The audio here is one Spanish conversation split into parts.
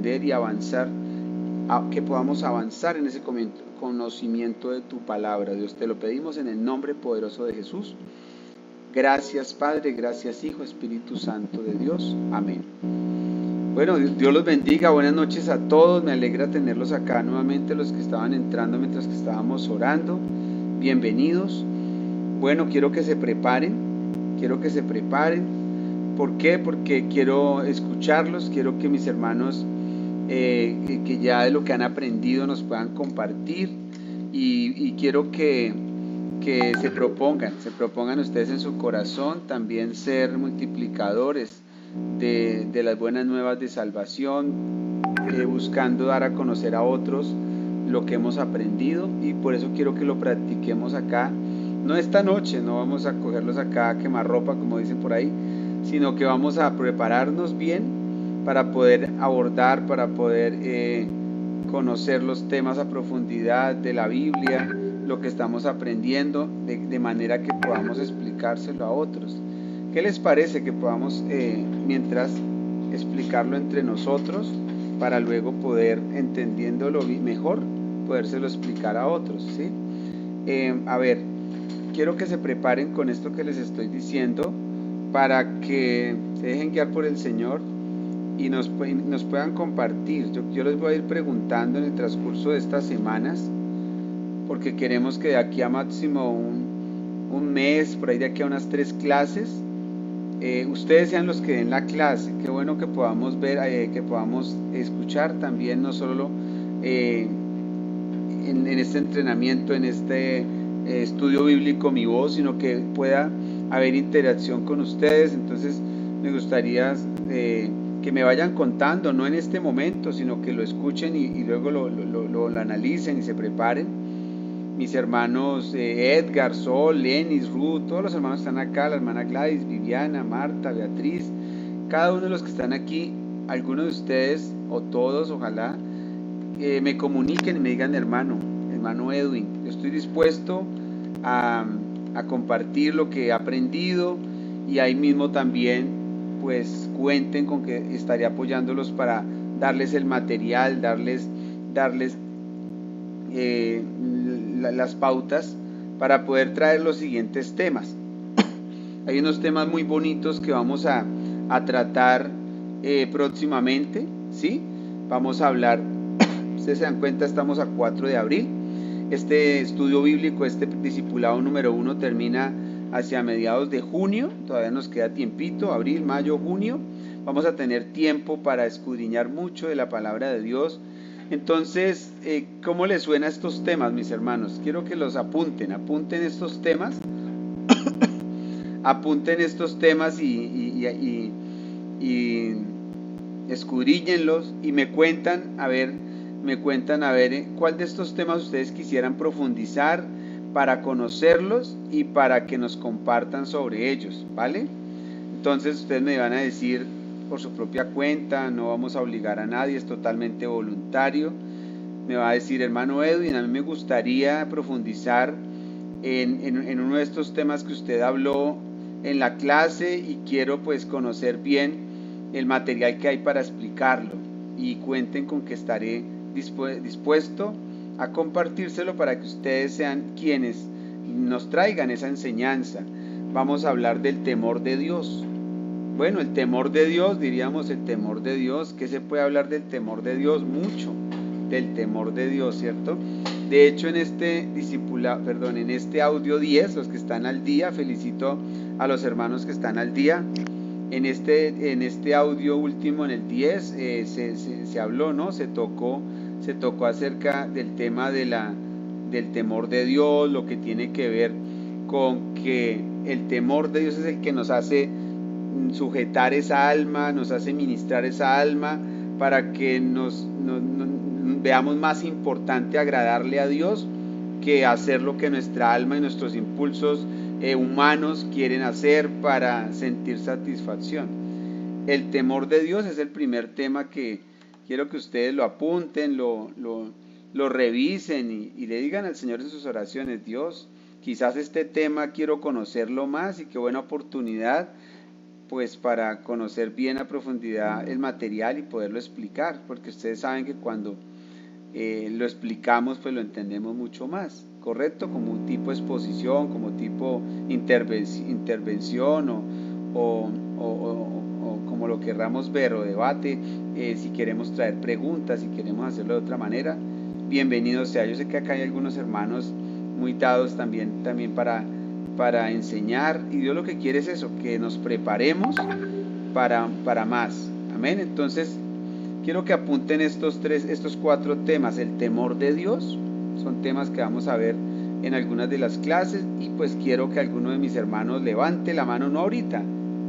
aprender y avanzar, que podamos avanzar en ese conocimiento de tu palabra. Dios, te lo pedimos en el nombre poderoso de Jesús. Gracias Padre, gracias Hijo, Espíritu Santo de Dios. Amén. Bueno, Dios los bendiga, buenas noches a todos, me alegra tenerlos acá nuevamente, los que estaban entrando mientras que estábamos orando. Bienvenidos. Bueno, quiero que se preparen. ¿Por qué? Porque quiero escucharlos, quiero que mis hermanos que ya de lo que han aprendido nos puedan compartir y quiero que se propongan ustedes en su corazón también ser multiplicadores de las buenas nuevas de salvación, buscando dar a conocer a otros lo que hemos aprendido, y por eso quiero que lo practiquemos acá, no esta noche, no vamos a cogerlos acá a quemarropa como dicen por ahí, sino que vamos a prepararnos bien para poder abordar, para poder conocer los temas a profundidad de la Biblia, lo que estamos aprendiendo, de manera que podamos explicárselo a otros. ¿Qué les parece que podamos, mientras explicarlo entre nosotros, para luego poder, entendiéndolo mejor, podérselo explicar a otros, ¿sí? A ver, quiero que se preparen con esto que les estoy diciendo, para que se dejen guiar por el Señor y nos puedan compartir. Yo les voy a ir preguntando en el transcurso de estas semanas, porque queremos que de aquí a máximo un mes, por ahí de aquí a unas 3 clases, ustedes sean los que den la clase. Qué bueno que podamos ver, que podamos escuchar también, no solo en este entrenamiento, en este estudio bíblico mi voz, sino que pueda haber interacción con ustedes. Entonces me gustaría que me vayan contando, no en este momento, sino que lo escuchen y luego lo analicen y se preparen. Mis hermanos Edgar, Sol, Lenis, Ruth, todos los hermanos están acá, la hermana Gladys, Viviana, Marta, Beatriz, cada uno de los que están aquí, algunos de ustedes o todos, ojalá, me comuniquen y me digan hermano Edwin, yo estoy dispuesto a compartir lo que he aprendido, y ahí mismo también pues cuenten con que estaré apoyándolos para darles el material, darles las pautas para poder traer los siguientes temas. Hay unos temas muy bonitos que vamos a tratar próximamente, ¿sí? Vamos a hablar, ustedes se dan cuenta, estamos a 4 de abril, este estudio bíblico, este discipulado número 1 termina hacia mediados de junio, todavía nos queda tiempito, abril, mayo, junio, vamos a tener tiempo para escudriñar mucho de la palabra de Dios. Entonces, ¿cómo les suena estos temas, mis hermanos? Quiero que los apunten estos temas, apunten estos temas y escudriñenlos y me cuentan a ver cuál de estos temas ustedes quisieran profundizar para conocerlos y para que nos compartan sobre ellos, ¿vale? Entonces ustedes me van a decir por su propia cuenta, no vamos a obligar a nadie, es totalmente voluntario. Me va a decir hermano Edwin, a mí me gustaría profundizar en uno de estos temas que usted habló en la clase y quiero pues conocer bien el material que hay para explicarlo, y cuenten con que estaré dispuesto a compartírselo para que ustedes sean quienes nos traigan esa enseñanza. Vamos a hablar del temor de Dios. Bueno, el temor de Dios, diríamos el temor de Dios. ¿Qué se puede hablar del temor de Dios? Mucho del temor de Dios, ¿cierto? De hecho, en este audio 10, los que están al día, felicito a los hermanos que están al día. En este audio último, en el 10, se habló, ¿no? Se tocó acerca del tema del temor de Dios, lo que tiene que ver con que el temor de Dios es el que nos hace sujetar esa alma, nos hace ministrar esa alma para que nos veamos más importante agradarle a Dios que hacer lo que nuestra alma y nuestros impulsos humanos quieren hacer para sentir satisfacción. El temor de Dios es el primer tema que quiero que ustedes lo apunten, lo revisen y le digan al Señor en sus oraciones: Dios, quizás este tema quiero conocerlo más, y qué buena oportunidad pues para conocer bien a profundidad el material y poderlo explicar, porque ustedes saben que cuando lo explicamos, pues lo entendemos mucho más, ¿correcto? Como un tipo exposición, como tipo intervención o como lo querramos ver o debate, si queremos traer preguntas, si queremos hacerlo de otra manera, bienvenido sea. Yo sé que acá hay algunos hermanos muy dados también para enseñar, y Dios lo que quiere es eso, que nos preparemos para más. Amén. Entonces, quiero que apunten estos 4 temas. El temor de Dios, son temas que vamos a ver en algunas de las clases, y pues quiero que alguno de mis hermanos levante la mano, no ahorita,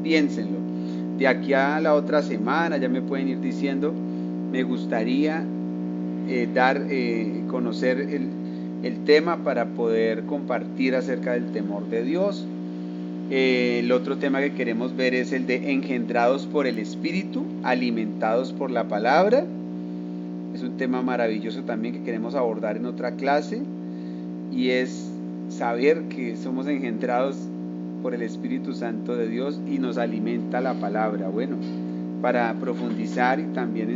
piénsenlo. De aquí a la otra semana ya me pueden ir diciendo, me gustaría conocer el tema para poder compartir acerca del temor de Dios. El otro tema que queremos ver es el de engendrados por el Espíritu, alimentados por la palabra. Es un tema maravilloso también que queremos abordar en otra clase, y es saber que somos engendrados por el Espíritu Santo de Dios y nos alimenta la palabra. Bueno, para profundizar y también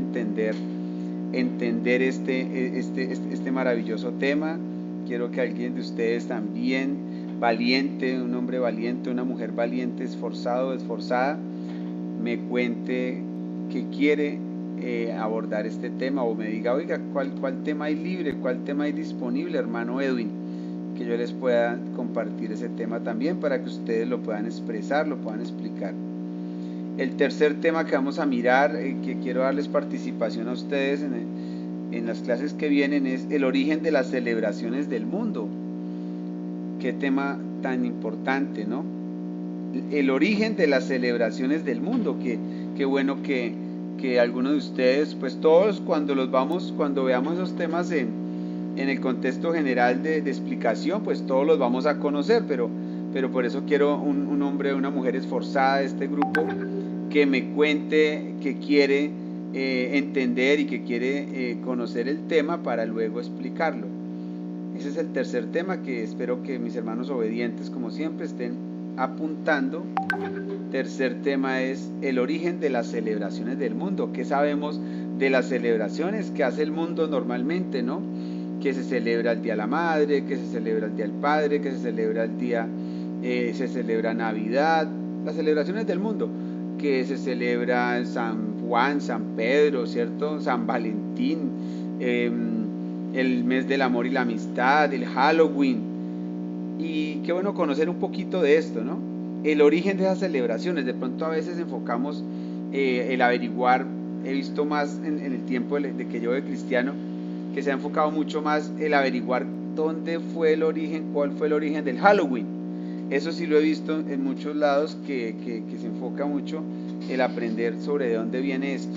entender este maravilloso tema, quiero que alguien de ustedes también valiente, un hombre valiente, una mujer valiente, esforzado, esforzada, me cuente que quiere abordar este tema, o me diga, oiga, ¿cuál tema hay libre? ¿Cuál tema hay disponible, hermano Edwin? Que yo les pueda compartir ese tema también para que ustedes lo puedan expresar, lo puedan explicar. El tercer tema que vamos a mirar, que quiero darles participación a ustedes en las clases que vienen, es el origen de las celebraciones del mundo. Qué tema tan importante, ¿no? El origen de las celebraciones del mundo. Qué bueno que algunos de ustedes, pues todos cuando veamos esos temas en el contexto general de explicación, pues todos los vamos a conocer, pero por eso quiero un hombre o una mujer esforzada de este grupo que me cuente que quiere entender y que quiere conocer el tema para luego explicarlo. Ese es el tercer tema que espero que mis hermanos obedientes, como siempre, estén apuntando. Tercer tema es el origen de las celebraciones del mundo. ¿Qué sabemos de las celebraciones que hace el mundo normalmente, no? Que se celebra el Día de la Madre, que se celebra el Día del Padre, que se celebra se celebra Navidad, las celebraciones del mundo, que se celebra San Juan, San Pedro, ¿cierto? San Valentín, el mes del amor y la amistad, el Halloween. Y qué bueno conocer un poquito de esto, ¿no? El origen de esas celebraciones. De pronto a veces enfocamos el averiguar, he visto más en el tiempo de que yo de cristiano, que se ha enfocado mucho más el averiguar dónde fue el origen, cuál fue el origen del Halloween. Eso sí lo he visto en muchos lados, que se enfoca mucho el aprender sobre de dónde viene esto.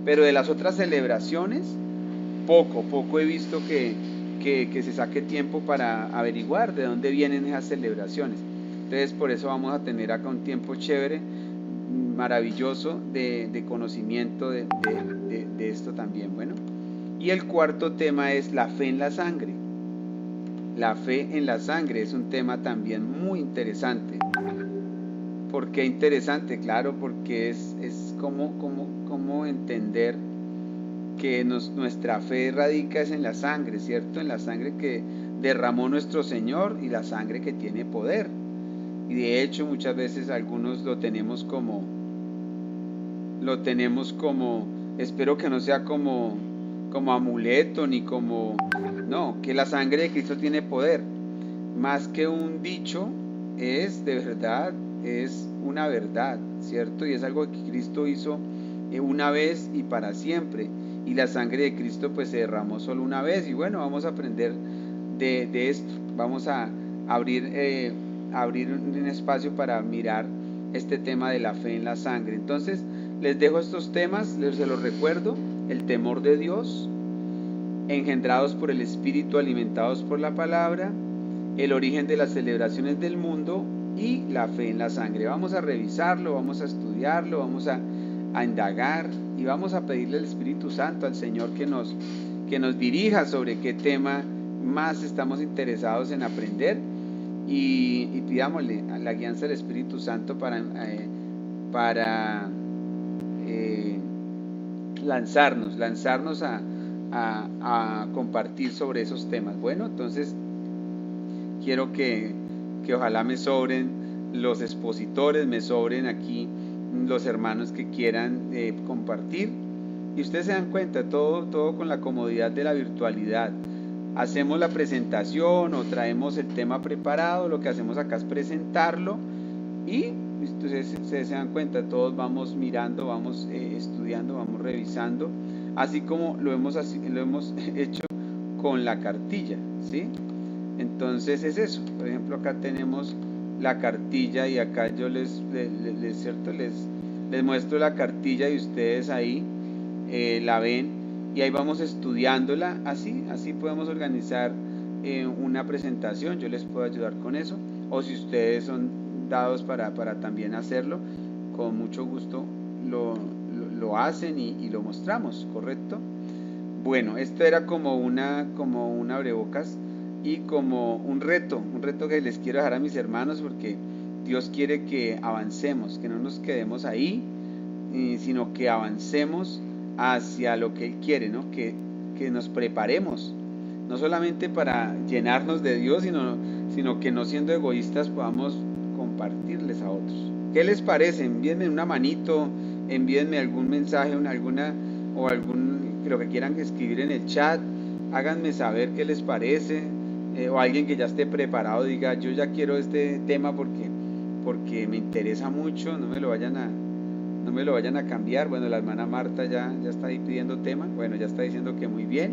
Pero de las otras celebraciones, poco he visto que se saque tiempo para averiguar de dónde vienen esas celebraciones. Entonces por eso vamos a tener acá un tiempo chévere, maravilloso de conocimiento de esto también. Bueno, y el cuarto tema es la fe en la sangre. La fe en la sangre es un tema también muy interesante. ¿Por qué interesante? Claro, porque es como entender que nuestra fe radica es en la sangre, ¿cierto? En la sangre que derramó nuestro Señor y la sangre que tiene poder. Y de hecho muchas veces algunos lo tenemos como, espero que no sea como amuleto ni como, no, que la sangre de Cristo tiene poder. Más que un dicho, es de verdad, es una verdad, ¿cierto? Y es algo que Cristo hizo una vez y para siempre. Y la sangre de Cristo pues se derramó solo una vez. Y bueno, vamos a aprender de esto. Vamos a abrir un espacio para mirar este tema de la fe en la sangre. Entonces les dejo estos temas, se los recuerdo: el temor de Dios, engendrados por el Espíritu, alimentados por la palabra, el origen de las celebraciones del mundo y la fe en la sangre. Vamos a revisarlo, vamos a estudiarlo, vamos a indagar y vamos a pedirle al Espíritu Santo, al Señor, que nos dirija sobre qué tema más estamos interesados en aprender, y pidámosle a la guianza del Espíritu Santo para para lanzarnos a compartir sobre esos temas. Bueno, entonces quiero que ojalá me sobren los expositores, me sobren aquí los hermanos que quieran compartir. Y ustedes se dan cuenta, todo con la comodidad de la virtualidad. Hacemos la presentación o traemos el tema preparado, lo que hacemos acá es presentarlo y ustedes se dan cuenta, todos vamos mirando, vamos estudiando, vamos revisando, así como lo hemos hecho con la cartilla, ¿sí? Entonces es eso. Por ejemplo, acá tenemos la cartilla y acá yo les muestro la cartilla y ustedes ahí la ven y ahí vamos estudiándola. Así podemos organizar una presentación. Yo les puedo ayudar con eso, o si ustedes son dados para también hacerlo, con mucho gusto lo hacen y lo mostramos, ¿correcto? Bueno, esto era como un abrebocas y como un reto que les quiero dejar a mis hermanos, porque Dios quiere que avancemos, que no nos quedemos ahí, sino que avancemos hacia lo que Él quiere, ¿no? Que nos preparemos, no solamente para llenarnos de Dios, sino que no siendo egoístas podamos compartirles a otros. ¿Qué les parece? Envíenme una manito, envíenme algún mensaje, lo que quieran escribir en el chat, háganme saber qué les parece, o alguien que ya esté preparado diga, yo ya quiero este tema porque me interesa mucho, no me lo vayan a cambiar. Bueno, la hermana Marta ya está ahí pidiendo tema, bueno, ya está diciendo que muy bien,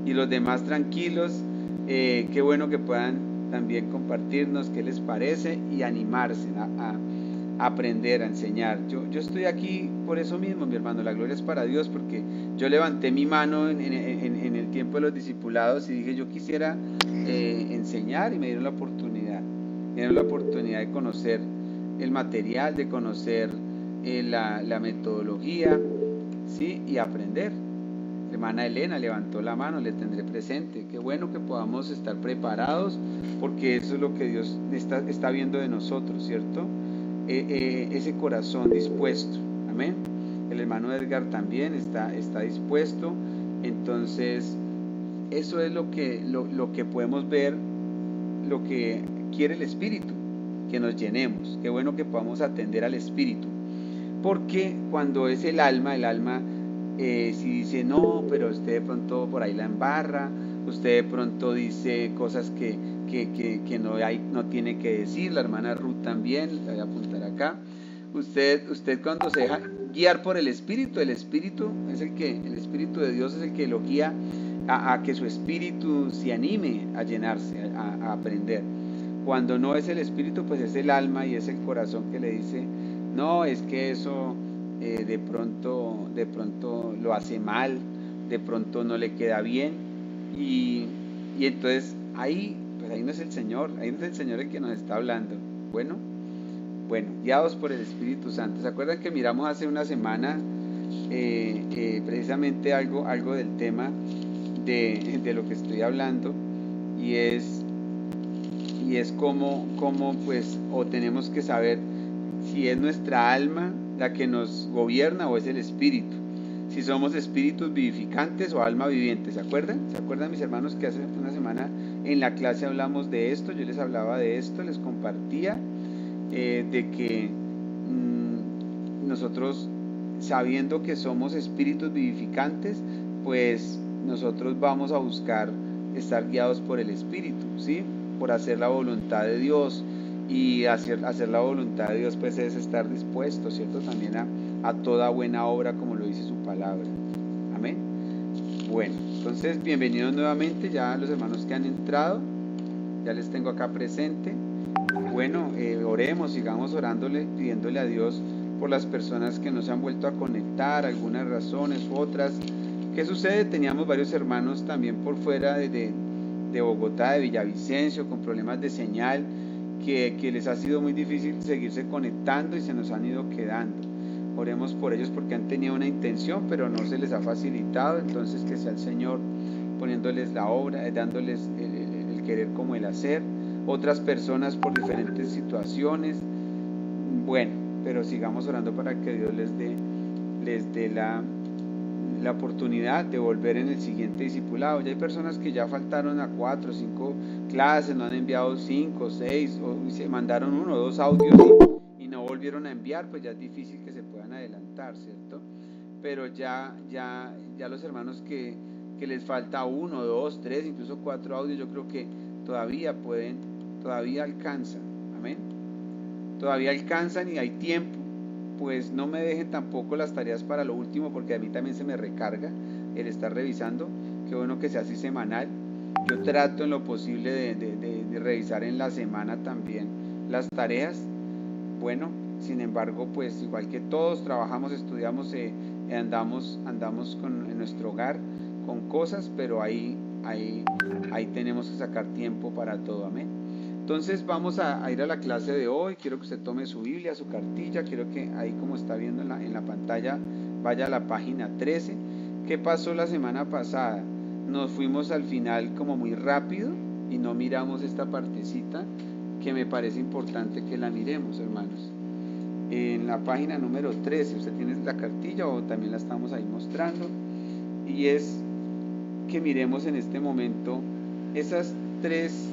y los demás tranquilos, qué bueno que puedan también compartirnos qué les parece y animarse a aprender, a enseñar. Yo estoy aquí por eso mismo, mi hermano, la gloria es para Dios, porque yo levanté mi mano en el tiempo de los discipulados y dije, yo quisiera enseñar, y me dieron la oportunidad. De conocer el material, de conocer la metodología, ¿sí? Y aprender. Hermana Elena levantó la mano, le tendré presente. Qué bueno que podamos estar preparados, porque eso es lo que Dios está viendo de nosotros, ¿cierto? Ese corazón dispuesto, amén. El hermano Edgar también está dispuesto. Entonces eso es lo que podemos ver, lo que quiere el Espíritu, que nos llenemos. Qué bueno que podamos atender al Espíritu, porque cuando es el alma si dice no, pero usted de pronto por ahí la embarra, usted de pronto dice cosas que no tiene que decir. La hermana Ruth también, la voy a apuntar acá. Usted cuando se deja guiar por el Espíritu de Dios es el que lo guía a que su espíritu se anime a llenarse, a aprender. Cuando no es el Espíritu, pues es el alma y es el corazón que le dice, no, es que eso de pronto lo hace mal, de pronto no le queda bien, y entonces ahí no es el Señor, el que nos está hablando. Bueno, guiados por el Espíritu Santo. ¿Se acuerdan que miramos hace una semana precisamente algo del tema de lo que estoy hablando? Y es como pues, o tenemos que saber si es nuestra alma la que nos gobierna o es el Espíritu. Si somos espíritus vivificantes o alma viviente. ¿Se acuerdan? Mis hermanos, que hace una semana en la clase hablamos de esto? Yo les hablaba de esto, les compartía de que nosotros, sabiendo que somos espíritus vivificantes, pues nosotros vamos a buscar estar guiados por el Espíritu, ¿sí? Por hacer la voluntad de Dios. Y hacer la voluntad de Dios, pues es estar dispuesto, ¿cierto? También a toda buena obra, como lo dice su palabra. Amén. Bueno, entonces bienvenidos nuevamente ya los hermanos que han entrado. Ya les tengo acá presente. Bueno, oremos, sigamos orándole, pidiéndole a Dios por las personas que no se han vuelto a conectar, algunas razones u otras. ¿Qué sucede? Teníamos varios hermanos también por fuera de Bogotá, de Villavicencio, con problemas de señal, que les ha sido muy difícil seguirse conectando y se nos han ido quedando. Oremos por ellos porque han tenido una intención, pero no se les ha facilitado. Entonces que sea el Señor poniéndoles la obra, dándoles el querer como el hacer. Otras personas por diferentes situaciones. Bueno, pero sigamos orando para que Dios les dé la oportunidad de volver en el siguiente discipulado. Ya hay personas que ya faltaron a 4 o 5 clases, no han enviado 5 o 6, o se mandaron 1 o 2 audios y no volvieron a enviar, pues ya es difícil que se puedan adelantar, ¿cierto? Pero ya los hermanos que les falta 1, 2, 3, incluso 4 audios, yo creo que todavía pueden, todavía alcanzan, amén. Todavía alcanzan y hay tiempo. Pues no me dejen tampoco las tareas para lo último, porque a mí también se me recarga el estar revisando. Qué bueno que sea así semanal. Yo trato en lo posible de revisar en la semana también las tareas. Bueno, sin embargo, pues igual que todos trabajamos, estudiamos, andamos en nuestro hogar con cosas, pero ahí tenemos que sacar tiempo para todo, amén. Entonces vamos a ir a la clase de hoy. Quiero que usted tome su Biblia, su cartilla. Quiero que ahí, como está viendo en la pantalla, vaya a la página 13. ¿Qué pasó la semana pasada? Nos fuimos al final como muy rápido y no miramos esta partecita que me parece importante que la miremos, hermanos. En la página número 13, usted tiene la cartilla o también la estamos ahí mostrando. Y es que miremos en este momento esos tres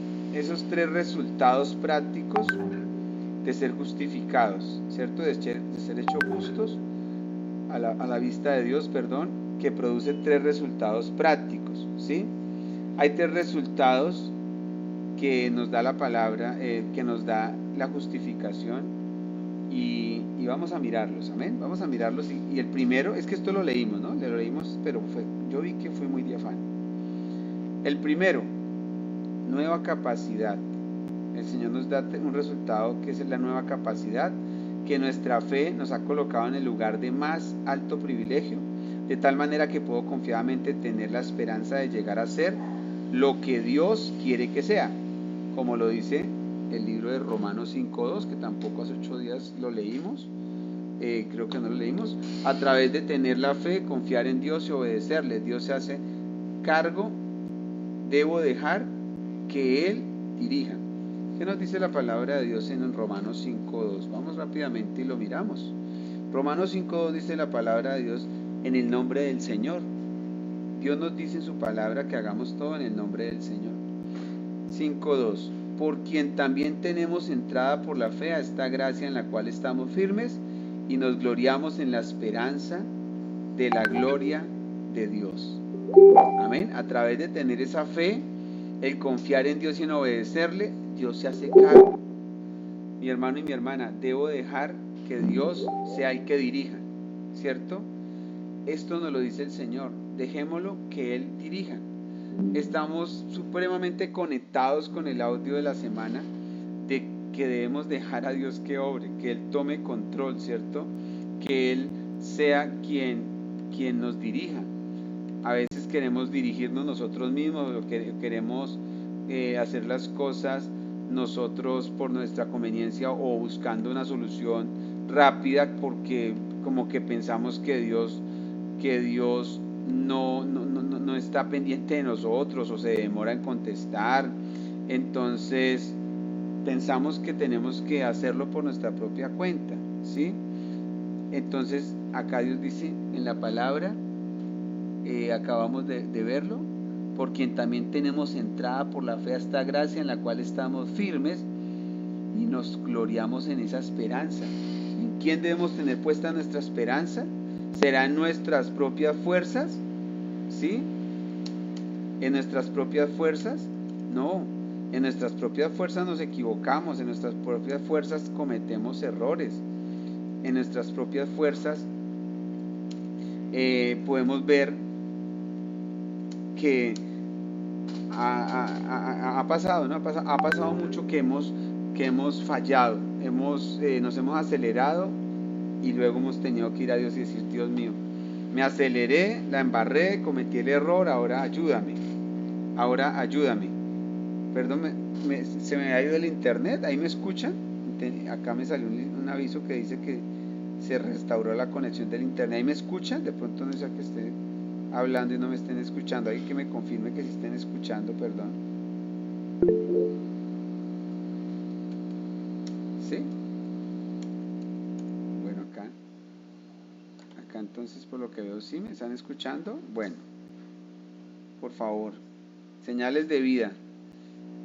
resultados prácticos de ser justificados, ¿cierto? De ser hechos justos a la vista de Dios, que produce 3 resultados prácticos, ¿sí? Hay 3 resultados que nos da la palabra, que nos da la justificación, y vamos a mirarlos, amén. Vamos a mirarlos, y el primero, es que esto lo leímos, ¿no? Lo leímos, pero yo vi que fue muy de afán. El primero, nueva capacidad. El Señor nos da un resultado que es la nueva capacidad, que nuestra fe nos ha colocado en el lugar de más alto privilegio, de tal manera que puedo confiadamente tener la esperanza de llegar a ser lo que Dios quiere que sea, como lo dice el libro de Romanos 5.2, que tampoco hace 8 días lo leímos, creo que no lo leímos. A través de tener la fe, confiar en Dios y obedecerle, Dios se hace cargo. Debo dejar que Él dirija. ¿Qué nos dice la palabra de Dios en Romanos 5.2? Vamos rápidamente y lo miramos. Romanos 5.2 dice la palabra de Dios: en el nombre del Señor. Dios nos dice en su palabra que hagamos todo en el nombre del Señor. 5.2: por quien también tenemos entrada por la fe a esta gracia en la cual estamos firmes y nos gloriamos en la esperanza de la gloria de Dios. Amén. A través de tener esa fe, el confiar en Dios y en obedecerle, Dios se hace cargo. Mi hermano y mi hermana, debo dejar que Dios sea el que dirija, ¿cierto? Esto nos lo dice el Señor, dejémoslo que Él dirija. Estamos supremamente conectados con el audio de la semana de que debemos dejar a Dios que obre, que Él tome control, ¿cierto? Que Él sea quien nos dirija. A veces queremos dirigirnos nosotros mismos, o queremos hacer las cosas nosotros por nuestra conveniencia o buscando una solución rápida, porque como que pensamos que Dios no está pendiente de nosotros o se demora en contestar. Entonces pensamos que tenemos que hacerlo por nuestra propia cuenta, ¿sí? Entonces acá Dios dice en la palabra, acabamos de verlo, por quien también tenemos entrada por la fe a esta gracia en la cual estamos firmes y nos gloriamos en esa esperanza. ¿En quién debemos tener puesta nuestra esperanza? ¿Será en nuestras propias fuerzas? ¿Sí? ¿En nuestras propias fuerzas? No, en nuestras propias fuerzas nos equivocamos, en nuestras propias fuerzas cometemos errores, en nuestras propias fuerzas podemos ver que ha pasado, ¿no? Ha pasado mucho que hemos fallado, nos hemos acelerado y luego hemos tenido que ir a Dios y decir: Dios mío, me aceleré, la embarré, cometí el error, ahora ayúdame. Perdón, se me ha ido el internet, ¿ahí me escuchan? Acá me salió un aviso que dice que se restauró la conexión del internet. ¿Ahí me escuchan? De pronto no sea que esté hablando y no me estén escuchando. Alguien que me confirme que sí estén escuchando, perdón. ¿Sí? entonces por lo que veo, ¿sí me están escuchando? Bueno, por favor, señales de vida,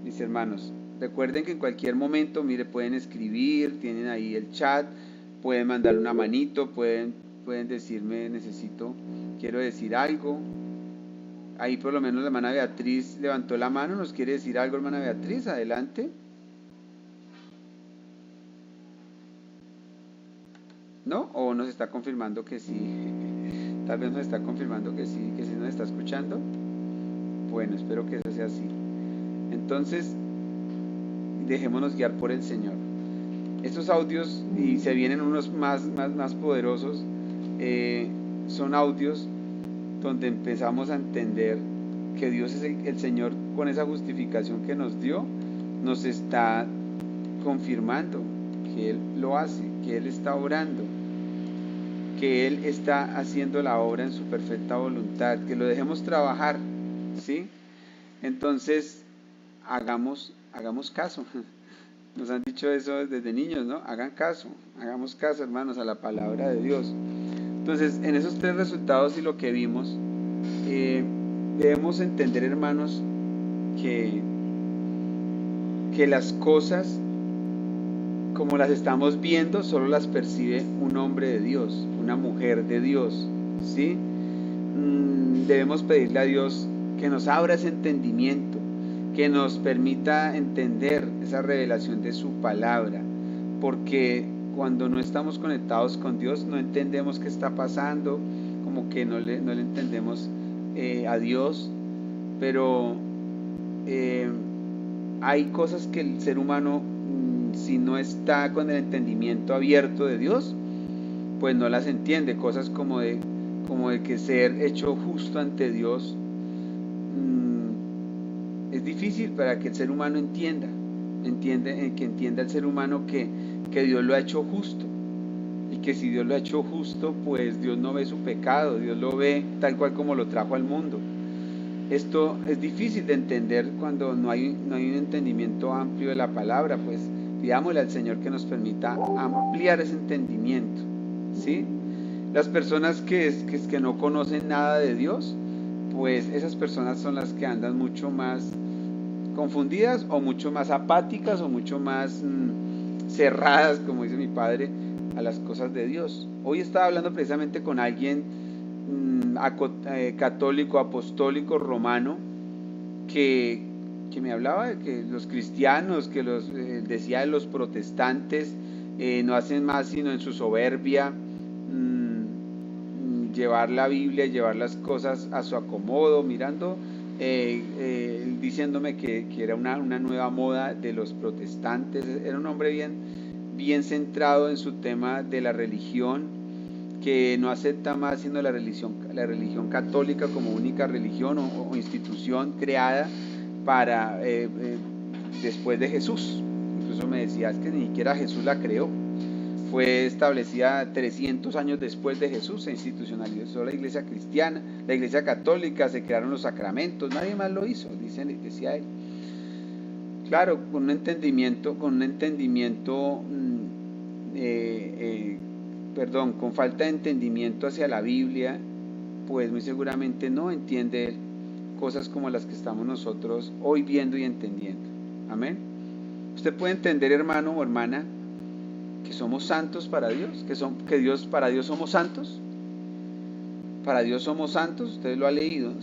mis hermanos. Recuerden que en cualquier momento, mire, pueden escribir, tienen ahí el chat, pueden mandar una manito, pueden decirme, quiero decir algo. Ahí por lo menos la hermana Beatriz levantó la mano, ¿nos quiere decir algo, hermana Beatriz? Adelante. ¿No? ¿O nos está confirmando que sí? Tal vez nos está confirmando que sí nos está escuchando. Bueno, espero que eso sea así. Entonces, dejémonos guiar por el Señor. Estos audios, y se vienen unos más poderosos, son audios donde empezamos a entender que Dios es el Señor, con esa justificación que nos dio, nos está confirmando que Él lo hace, que Él está obrando, que Él está haciendo la obra en su perfecta voluntad, que lo dejemos trabajar, ¿sí? Entonces, hagamos caso. Nos han dicho eso desde niños, ¿no? Hagamos caso, hermanos, a la palabra de Dios. Entonces, en esos tres resultados y lo que vimos, debemos entender, hermanos, que las cosas como las estamos viendo solo las percibe un hombre de Dios, una mujer de Dios, ¿sí? Debemos pedirle a Dios que nos abra ese entendimiento, que nos permita entender esa revelación de su palabra, porque cuando no estamos conectados con Dios no entendemos qué está pasando, como que no le entendemos a Dios, pero hay cosas que el ser humano, si no está con el entendimiento abierto de Dios, pues no las entiende. Cosas como de que ser hecho justo ante Dios, es difícil para que el ser humano entienda el ser humano que Dios lo ha hecho justo, y que si Dios lo ha hecho justo, pues Dios no ve su pecado, Dios lo ve tal cual como lo trajo al mundo. Esto es difícil de entender cuando no hay un entendimiento amplio de la palabra. Pues pidámosle al Señor que nos permita ampliar ese entendimiento, ¿sí? Las personas que no conocen nada de Dios, pues esas personas son las que andan mucho más confundidas, o mucho más apáticas, o mucho más cerradas, como dice mi padre, a las cosas de Dios. Hoy estaba hablando precisamente con alguien católico, apostólico, romano, que me hablaba de que los cristianos, que decía de los protestantes, no hacen más sino en su soberbia llevar la Biblia, llevar las cosas a su acomodo, mirando, diciéndome que era una nueva moda de los protestantes. Era un hombre bien centrado en su tema de la religión, que no acepta más sino la religión católica como única religión o institución creada para después de Jesús. Incluso me decía, es que ni siquiera Jesús la creó, fue establecida 300 años después de Jesús, se institucionalizó la iglesia cristiana, la iglesia católica, se crearon los sacramentos, nadie más lo hizo, decía él. Claro, con un entendimiento, con falta de entendimiento hacia la Biblia, pues muy seguramente no entiende cosas como las que estamos nosotros hoy viendo y entendiendo. Amén. Usted puede entender, hermano o hermana, que somos santos para Dios, para Dios somos santos. Para Dios somos santos, usted lo ha leído,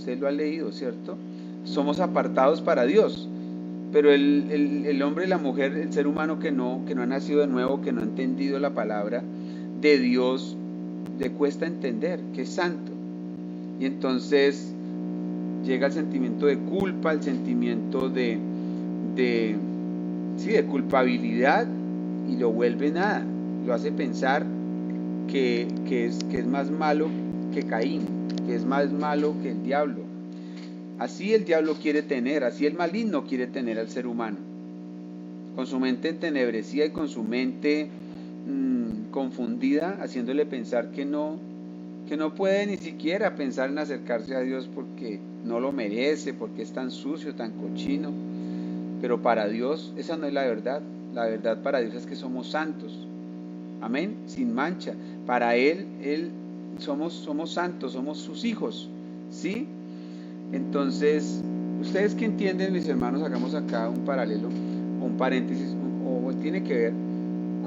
¿cierto? Somos apartados para Dios. Pero el hombre y la mujer, el ser humano que no ha nacido de nuevo, que no ha entendido la palabra de Dios, le cuesta entender que es santo. Y entonces llega el sentimiento de culpa, el sentimiento de culpabilidad, y lo vuelve nada. Lo hace pensar que es más malo que Caín, que es más malo que el diablo. Así el diablo quiere tener, así el maligno quiere tener al ser humano, con su mente entenebrecida y con su mente confundida, haciéndole pensar que no puede ni siquiera pensar en acercarse a Dios porque no lo merece, porque es tan sucio, tan cochino. Pero para Dios esa no es la verdad. La verdad para Dios es que somos santos. Amén, sin mancha. Para Él somos santos, somos sus hijos, ¿sí? Entonces, ustedes que entienden, mis hermanos, hagamos acá un paralelo, un paréntesis, o tiene que ver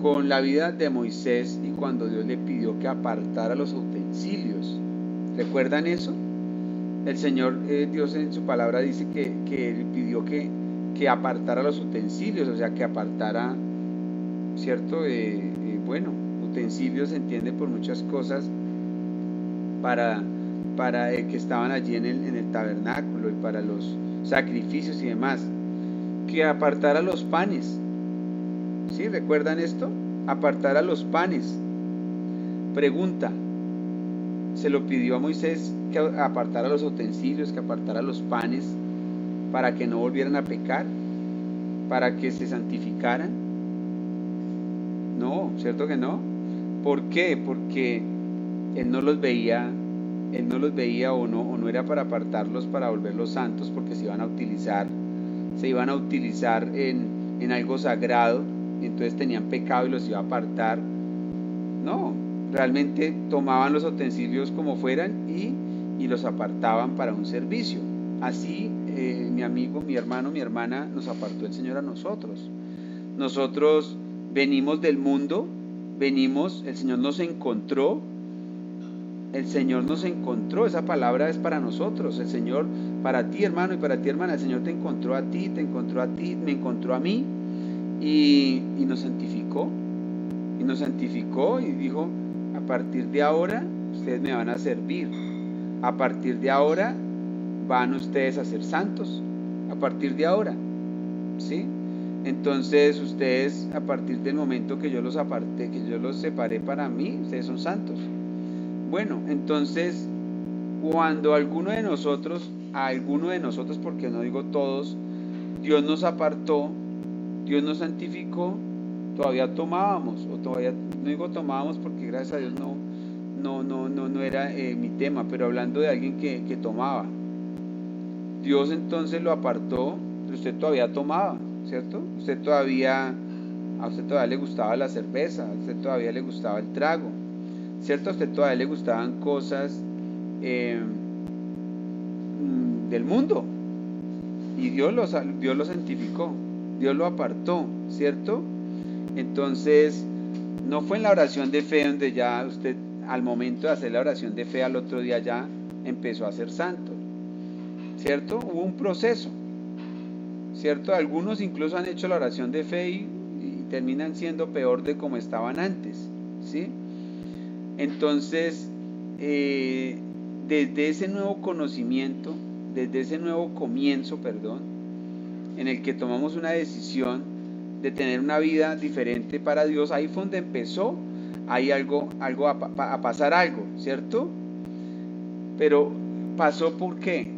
con la vida de Moisés y cuando Dios le pidió que apartara los utensilios. ¿Recuerdan eso? El Señor, Dios en su palabra dice que le pidió que apartara los utensilios, o sea, que apartara, ¿cierto? Bueno, utensilios se entiende por muchas cosas para, para que estaban allí en el tabernáculo y para los sacrificios y demás, que apartara los panes. ¿Sí? ¿Recuerdan esto? Apartara los panes. Pregunta, ¿se lo pidió a Moisés que apartara los utensilios, que apartara los panes para que no volvieran a pecar? ¿Para que se santificaran? No, ¿cierto que no? ¿Por qué? Porque él no los veía, o no era para apartarlos para volverlos santos, porque se iban a utilizar en algo sagrado, y entonces tenían pecado y los iba a apartar. No, realmente tomaban los utensilios como fueran y los apartaban para un servicio. Así, mi amigo, mi hermano, mi hermana, nos apartó el Señor a nosotros. Nosotros venimos del mundo, el Señor nos encontró. Esa palabra es para nosotros. El Señor, para ti, hermano, y para ti, hermana, el Señor te encontró a ti, me encontró a mí y nos santificó. Y nos santificó y dijo: a partir de ahora ustedes me van a servir. A partir de ahora van ustedes a ser santos. A partir de ahora, ¿sí? Entonces ustedes, a partir del momento que yo los aparté, que yo los separé para mí, ustedes son santos. Bueno, entonces, cuando alguno de nosotros, porque no digo todos, Dios nos apartó, Dios nos santificó, todavía tomábamos, o todavía, no digo tomábamos porque gracias a Dios no era mi tema, pero hablando de alguien que tomaba. Dios entonces lo apartó, pero usted todavía tomaba, ¿cierto? A usted todavía le gustaba la cerveza, a usted todavía le gustaba el trago, ¿cierto? A usted todavía le gustaban cosas del mundo. Y Dios lo santificó, Dios lo apartó, ¿cierto? Entonces, no fue en la oración de fe donde ya usted, al momento de hacer la oración de fe, al otro día ya empezó a ser santo, ¿cierto? Hubo un proceso, ¿cierto? Algunos incluso han hecho la oración de fe y terminan siendo peor de como estaban antes, ¿sí? Entonces, desde ese nuevo conocimiento, desde ese nuevo comienzo, en el que tomamos una decisión de tener una vida diferente para Dios, ahí fue donde empezó a pasar algo, ¿cierto? Pero pasó ¿por qué?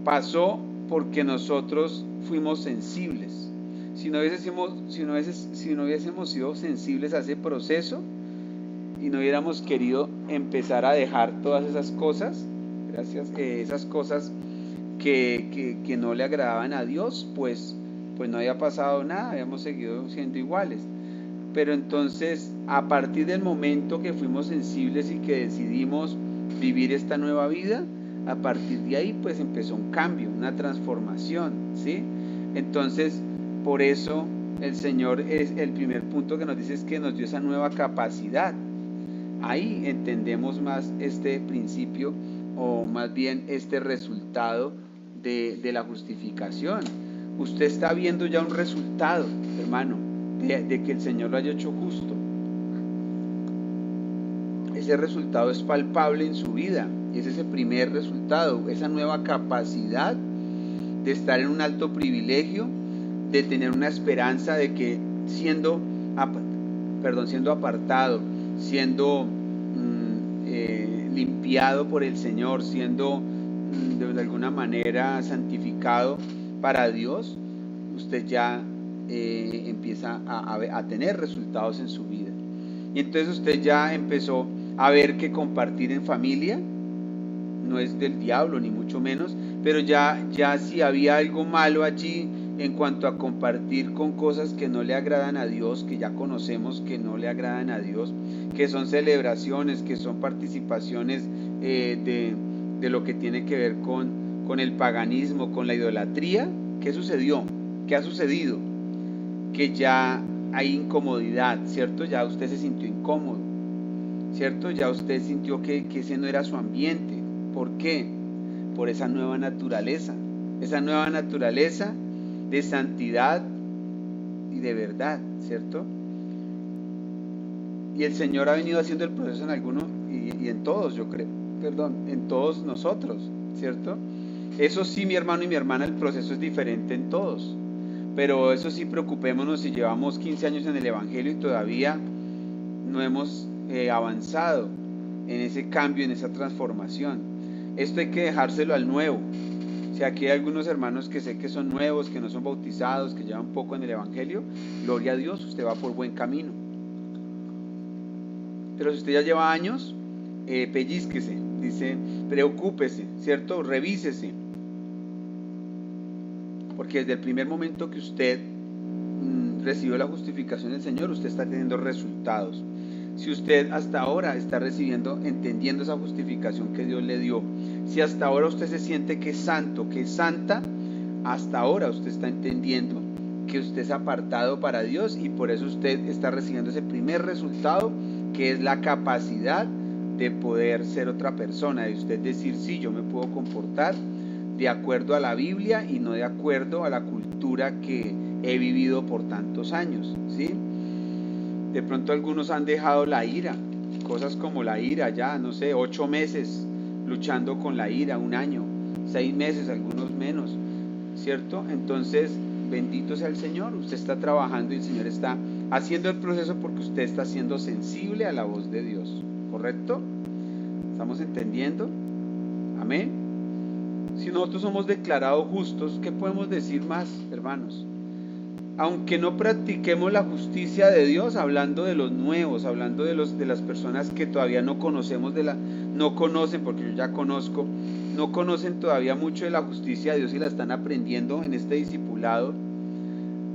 Pasó porque nosotros fuimos sensibles. Si no hubiésemos sido sensibles a ese proceso y no hubiéramos querido empezar a dejar todas esas cosas, esas cosas que no le agradaban a Dios, pues no había pasado nada, habíamos seguido siendo iguales. Pero entonces, a partir del momento que fuimos sensibles y que decidimos vivir esta nueva vida, a partir de ahí pues empezó un cambio, una transformación, ¿sí? Entonces, por eso el Señor, es el primer punto que nos dice, es que nos dio esa nueva capacidad. Ahí entendemos más este principio, o más bien este resultado de la justificación. Usted está viendo ya un resultado, hermano, de que el Señor lo haya hecho justo. Ese resultado es palpable en su vida, y es ese primer resultado, esa nueva capacidad de estar en un alto privilegio, de tener una esperanza de que siendo apartado, siendo limpiado por el Señor, siendo de alguna manera santificado para Dios, usted ya empieza a tener resultados en su vida. Y entonces usted ya empezó a ver que compartir en familia no es del diablo, ni mucho menos, pero ya si había algo malo allí, en cuanto a compartir con cosas que no le agradan a Dios, que ya conocemos que no le agradan a Dios, que son celebraciones, que son participaciones de lo que tiene que ver con el paganismo, con la idolatría. ¿Qué sucedió? ¿Qué ha sucedido? Que ya hay incomodidad, ¿cierto? Ya usted se sintió incómodo, ¿cierto? Ya usted sintió que ese no era su ambiente. ¿Por qué? Por esa nueva naturaleza de santidad y de verdad, ¿cierto? Y el Señor ha venido haciendo el proceso en algunos y en todos, yo creo, en todos nosotros, ¿cierto? Eso sí, mi hermano y mi hermana, el proceso es diferente en todos, pero eso sí, preocupémonos si llevamos 15 años en el Evangelio y todavía no hemos avanzado en ese cambio, en esa transformación. Esto hay que dejárselo al nuevo. O sea, aquí hay algunos hermanos que sé que son nuevos, que no son bautizados, que llevan poco en el Evangelio. Gloria a Dios, usted va por buen camino. Pero si usted ya lleva años, pellizquese, dice, preocúpese, ¿cierto? Revísese. Porque desde el primer momento que usted recibió la justificación del Señor, usted está teniendo resultados. Si usted hasta ahora está recibiendo, entendiendo esa justificación que Dios le dio, si hasta ahora usted se siente que es santo, que es santa, hasta ahora usted está entendiendo que usted es apartado para Dios y por eso usted está recibiendo ese primer resultado, que es la capacidad de poder ser otra persona, de usted decir, sí, yo me puedo comportar de acuerdo a la Biblia y no de acuerdo a la cultura que he vivido por tantos años, ¿sí? De pronto algunos han dejado la ira, cosas como la ira ya, no sé, 8 meses luchando con la ira, 1 año, 6 meses, algunos menos, ¿cierto? Entonces, bendito sea el Señor, usted está trabajando y el Señor está haciendo el proceso porque usted está siendo sensible a la voz de Dios, ¿correcto? ¿Estamos entendiendo? Amén. Si nosotros somos declarados justos, ¿qué podemos decir más, hermanos? Aunque no practiquemos la justicia de Dios, hablando de los nuevos, hablando de las personas que todavía no conocemos, no conocen, porque yo ya conozco, no conocen todavía mucho de la justicia de Dios y la están aprendiendo en este discipulado.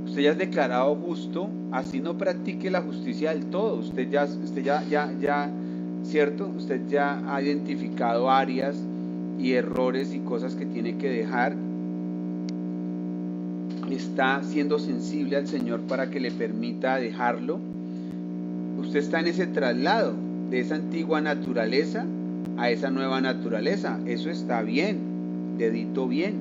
Usted ya es declarado justo, así no practique la justicia del todo. Usted ya, ¿cierto? Usted ya ha identificado áreas y errores y cosas que tiene que dejar. Está siendo sensible al Señor para que le permita dejarlo. Usted está en ese traslado de esa antigua naturaleza a esa nueva naturaleza. Eso está bien, dedito bien.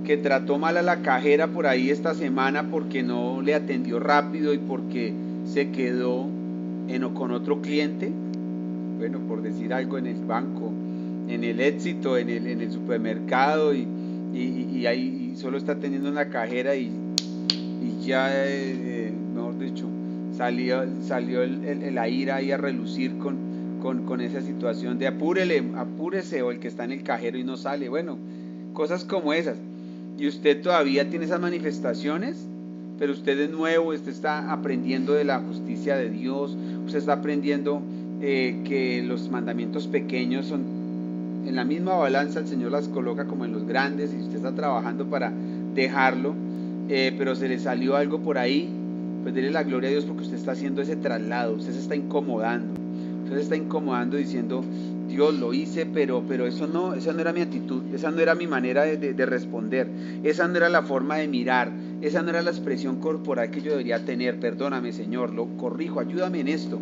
Que trató mal a la cajera por ahí esta semana porque no le atendió rápido y porque se quedó con otro cliente, bueno, por decir algo, en el banco, en el Éxito, en el supermercado y ahí solo está teniendo una cajera y ya, mejor dicho, salió la ira ahí a relucir con esa situación de apúrese, o el que está en el cajero y no sale, bueno, cosas como esas. Y usted todavía tiene esas manifestaciones, pero usted de nuevo, usted está aprendiendo de la justicia de Dios, usted está aprendiendo que los mandamientos pequeños son, en la misma balanza el Señor las coloca como en los grandes, y usted está trabajando para dejarlo, pero se le salió algo por ahí, pues dele la gloria a Dios porque usted está haciendo ese traslado, usted se está incomodando diciendo, Dios, lo hice, pero esa no era mi actitud, esa no era mi manera de responder, esa no era la forma de mirar, esa no era la expresión corporal que yo debería tener, perdóname Señor, lo corrijo, ayúdame en esto.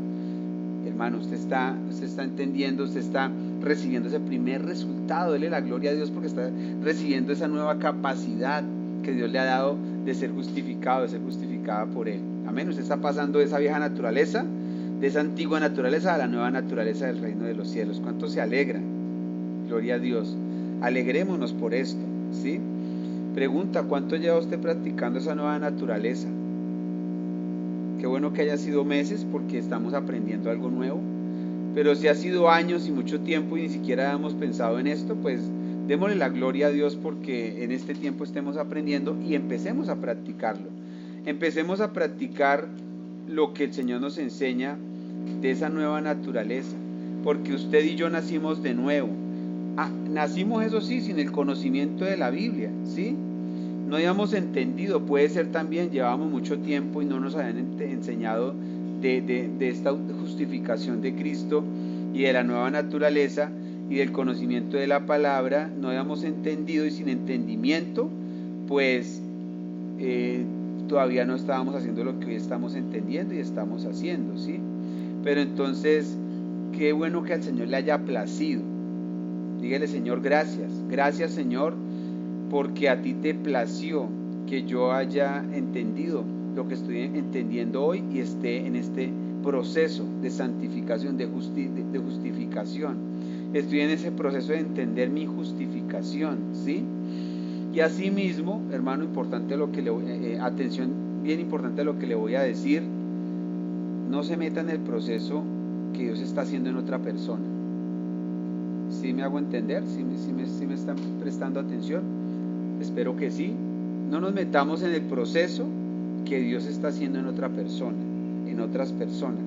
Hermano, usted está entendiendo, usted está recibiendo ese primer resultado, dele la gloria a Dios porque está recibiendo esa nueva capacidad que Dios le ha dado de ser justificado, de ser justificada por Él. Amén, usted está pasando de esa vieja naturaleza, de esa antigua naturaleza a la nueva naturaleza del reino de los cielos. ¿Cuántos se alegran? Gloria a Dios. Alegrémonos por esto, ¿sí? Pregunta, ¿cuánto lleva usted practicando esa nueva naturaleza? Qué bueno que haya sido meses porque estamos aprendiendo algo nuevo. Pero si ha sido años y mucho tiempo y ni siquiera hemos pensado en esto, pues démosle la gloria a Dios porque en este tiempo estemos aprendiendo y empecemos a practicarlo. Empecemos a practicar lo que el Señor nos enseña de esa nueva naturaleza, porque usted y yo nacimos de nuevo. Nacimos, eso sí, sin el conocimiento de la Biblia, ¿sí? no habíamos entendido, puede ser también, llevábamos mucho tiempo y no nos habían enseñado de esta justificación de Cristo y de la nueva naturaleza y del conocimiento de la palabra, no habíamos entendido, y sin entendimiento, pues todavía no estábamos haciendo lo que hoy estamos entendiendo y estamos haciendo, ¿sí? Pero entonces, qué bueno que al Señor le haya placido. Dígale: Señor, gracias, gracias, Señor, porque a ti te plació que yo haya entendido lo que estoy entendiendo hoy y esté en este proceso de santificación, de justificación. Estoy en ese proceso de entender mi justificación, ¿sí? Y asimismo, hermano, importante lo que atención, bien importante lo que le voy a decir: no se meta en el proceso que Dios está haciendo en otra persona. ¿Sí me hago entender? ¿Sí me están prestando atención? Espero que sí. No nos metamos en el proceso que Dios está haciendo en otra persona, en otras personas.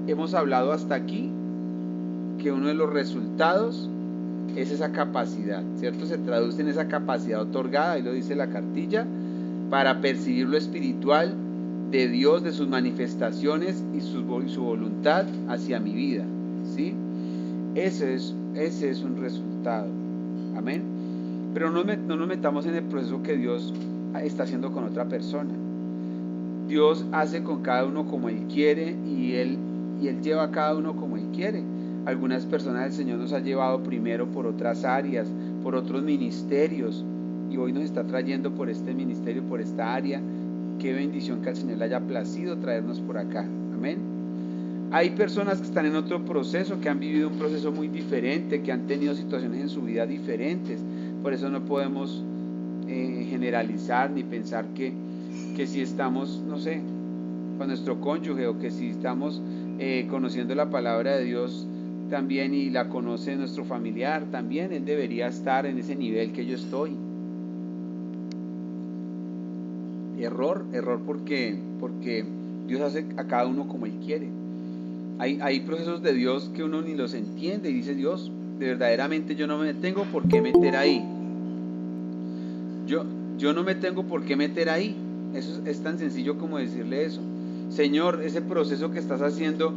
Hemos hablado hasta aquí que uno de los resultados es esa capacidad, ¿cierto? Se traduce en esa capacidad otorgada, ahí lo dice la cartilla, para percibir lo espiritual de Dios, de sus manifestaciones y su voluntad hacia mi vida, ¿sí? Ese es un resultado. Amén. Pero no nos metamos en el proceso que Dios está haciendo con otra persona. Dios hace con cada uno como Él quiere y Él lleva a cada uno como Él quiere. Algunas personas el Señor nos ha llevado primero por otras áreas, por otros ministerios, y hoy nos está trayendo por este ministerio, por esta área. Qué bendición que al Señor le haya placido traernos por acá. Amén. Hay personas que están en otro proceso, que han vivido un proceso muy diferente, que han tenido situaciones en su vida diferentes. Por eso no podemos generalizar ni pensar que si estamos, no sé, con nuestro cónyuge, o que si estamos conociendo la palabra de Dios también y la conoce nuestro familiar, también él debería estar en ese nivel que yo estoy. Error porque Dios hace a cada uno como Él quiere. Hay procesos de Dios que uno ni los entiende y dice: Dios, de verdaderamente yo no me tengo por qué meter ahí. Yo no me tengo por qué meter ahí. Eso es tan sencillo como decirle eso. Señor, ese proceso que estás haciendo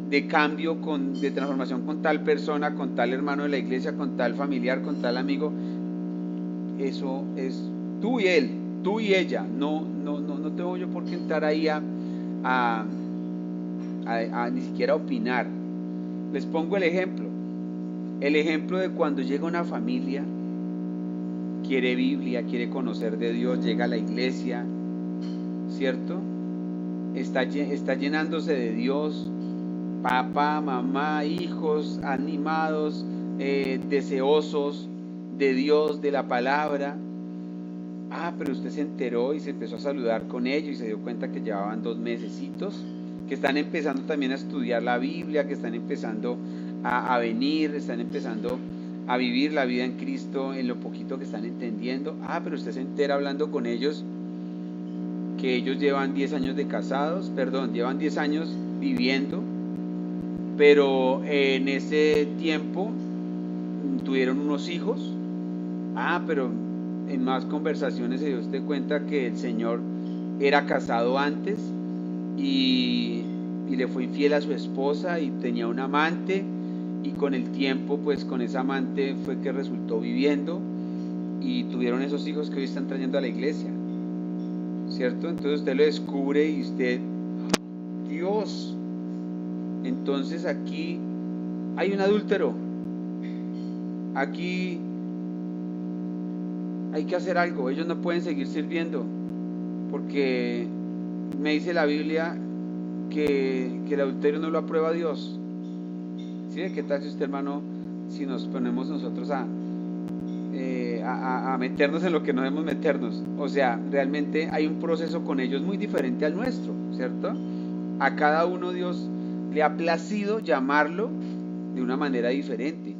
de cambio, de transformación con tal persona, con tal hermano de la iglesia, con tal familiar, con tal amigo, eso es tú y él, tú y ella. No tengo yo por qué entrar ahí a ni siquiera opinar. Les pongo el ejemplo de cuando llega una familia, quiere Biblia, quiere conocer de Dios, llega a la iglesia, ¿cierto? Está llenándose de Dios, papá, mamá, hijos, animados, deseosos de Dios, de la palabra. Pero usted se enteró y se empezó a saludar con ellos y se dio cuenta que llevaban 2 mesecitos, que están empezando también a estudiar la Biblia, que están empezando a venir, están empezando a vivir la vida en Cristo en lo poquito que están entendiendo. Pero usted se entera hablando con ellos que ellos llevan 10 años de casados, llevan 10 años viviendo, pero en ese tiempo tuvieron unos hijos. Pero en más conversaciones se dio usted cuenta que el señor era casado antes y le fue infiel a su esposa y tenía un amante, y con el tiempo pues con esa amante fue que resultó viviendo y tuvieron esos hijos que hoy están trayendo a la iglesia, ¿cierto? Entonces usted lo descubre y usted, Dios, entonces aquí hay un adúltero, aquí hay que hacer algo. Ellos no pueden seguir sirviendo, porque me dice la Biblia que el adulterio no lo aprueba Dios. ¿Sí? ¿Qué tal si usted, hermano, si nos ponemos nosotros a meternos en lo que no debemos meternos? O sea, realmente hay un proceso con ellos muy diferente al nuestro, ¿cierto? A cada uno Dios le ha placido llamarlo de una manera diferente,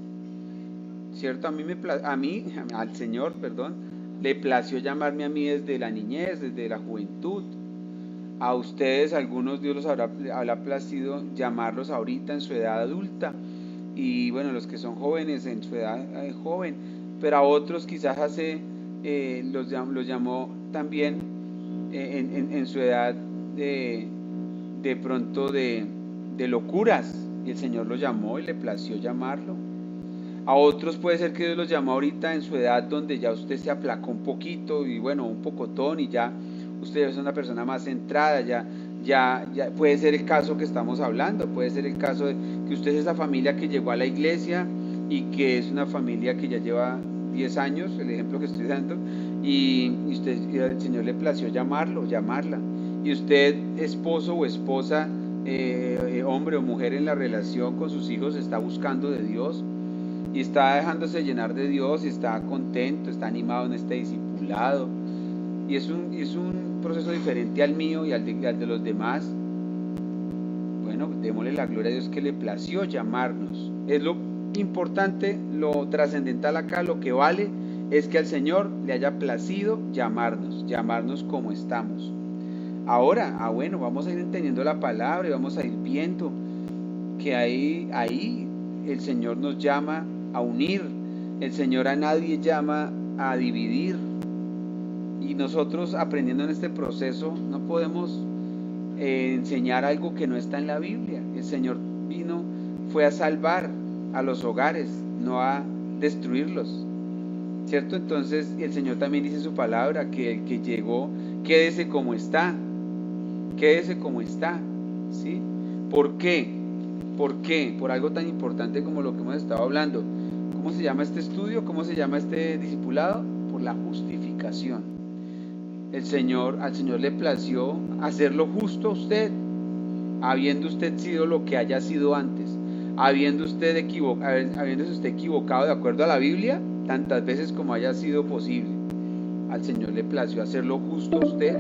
¿cierto? Al Señor, le plació llamarme a mí desde la niñez, desde la juventud. A ustedes, algunos, Dios los habrá placido llamarlos ahorita en su edad adulta, y bueno, los que son jóvenes en su edad joven, pero a otros quizás hace los llamó también en su edad de, de pronto de locuras, y el Señor lo llamó y le plació llamarlo. A otros puede ser que Dios los llamó ahorita en su edad donde ya usted se aplacó un poquito y bueno, un pocotón y ya usted es una persona más centrada, ya puede ser el caso que estamos hablando, puede ser el caso de que usted es esa familia que llegó a la iglesia y que es una familia que ya lleva 10 años, el ejemplo que estoy dando, y el Señor le plació llamarla. Y usted, esposo o esposa, hombre o mujer en la relación con sus hijos, está buscando de Dios y está dejándose llenar de Dios y está contento, está animado en este discipulado. Y es un proceso diferente al mío y al de los demás. Bueno, démosle la gloria a Dios que le plació llamarnos. Es lo importante, lo trascendental acá, lo que vale es que al Señor le haya placido llamarnos como estamos. Ahora, bueno, vamos a ir entendiendo la palabra y vamos a ir viendo que ahí el Señor nos llama a unir, el Señor a nadie llama a dividir, y nosotros aprendiendo en este proceso no podemos enseñar algo que no está en la Biblia. El Señor fue a salvar a los hogares, no a destruirlos, ¿cierto? Entonces el Señor también dice en su palabra que el que llegó, quédese como está, ¿sí? ¿Por qué? ¿Por qué? Por algo tan importante como lo que hemos estado hablando. ¿Cómo se llama este estudio? ¿Cómo se llama este discipulado? Por la justificación. Al Señor le plació hacerlo justo a usted, habiendo usted sido lo que haya sido antes, habiéndose usted equivocado de acuerdo a la Biblia, tantas veces como haya sido posible. Al Señor le plació hacerlo justo a usted.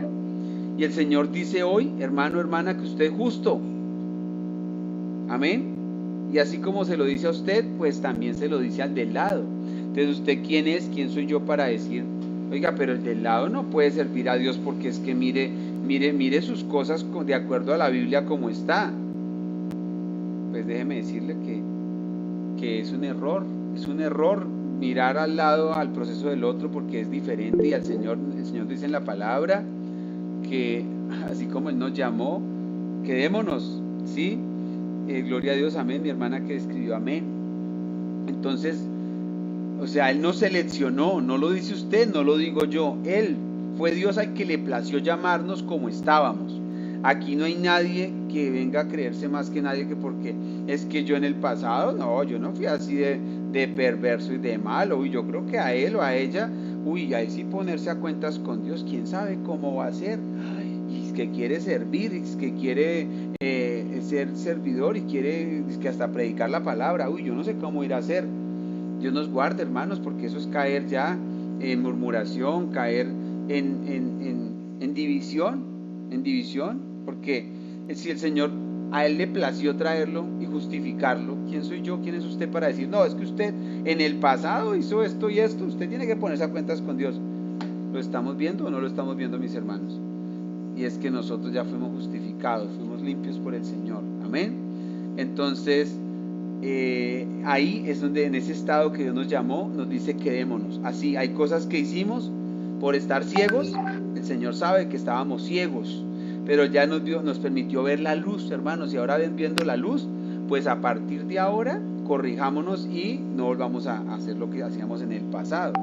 Y el Señor dice hoy, hermano, hermana, que usted es justo. Amén. Y así como se lo dice a usted, pues también se lo dice al del lado. Entonces, ¿usted quién es? ¿Quién soy yo para decir, oiga, pero el del lado no puede servir a Dios porque es que mire sus cosas de acuerdo a la Biblia como está? Pues déjeme decirle que es un error mirar al lado al proceso del otro porque es diferente, y el Señor dice en la palabra que así como Él nos llamó, quedémonos, ¿sí? Gloria a Dios, amén, mi hermana que escribió amén. Entonces, o sea, Él nos seleccionó, no lo dice usted, no lo digo yo, Él fue Dios al que le plació llamarnos como estábamos. Aquí no hay nadie que venga a creerse más que nadie, que porque es que yo en el pasado, no, yo no fui así de perverso y de malo, y yo creo que a él o a ella, ahí sí ponerse a cuentas con Dios, quién sabe cómo va a ser. Y es que quiere servir, es que quiere ser servidor y quiere que hasta predicar la palabra, yo no sé cómo ir a hacer. Dios nos guarde, hermanos, porque eso es caer ya en murmuración, caer en división, porque si el Señor a Él le plació traerlo y justificarlo, ¿quién soy yo? ¿Quién es usted para decir, no, es que usted en el pasado hizo esto y esto? Usted tiene que ponerse a cuentas con Dios. ¿Lo estamos viendo o no lo estamos viendo, mis hermanos? Y es que nosotros ya fuimos justificados, fuimos limpios por el Señor. Amén. Entonces, ahí es donde, en ese estado que Dios nos llamó, nos dice quedémonos. Así, hay cosas que hicimos por estar ciegos. El Señor sabe que estábamos ciegos, pero ya nos permitió ver la luz, hermanos, y ahora viendo la luz, pues a partir de ahora corrijámonos y no volvamos a hacer lo que hacíamos en el pasado.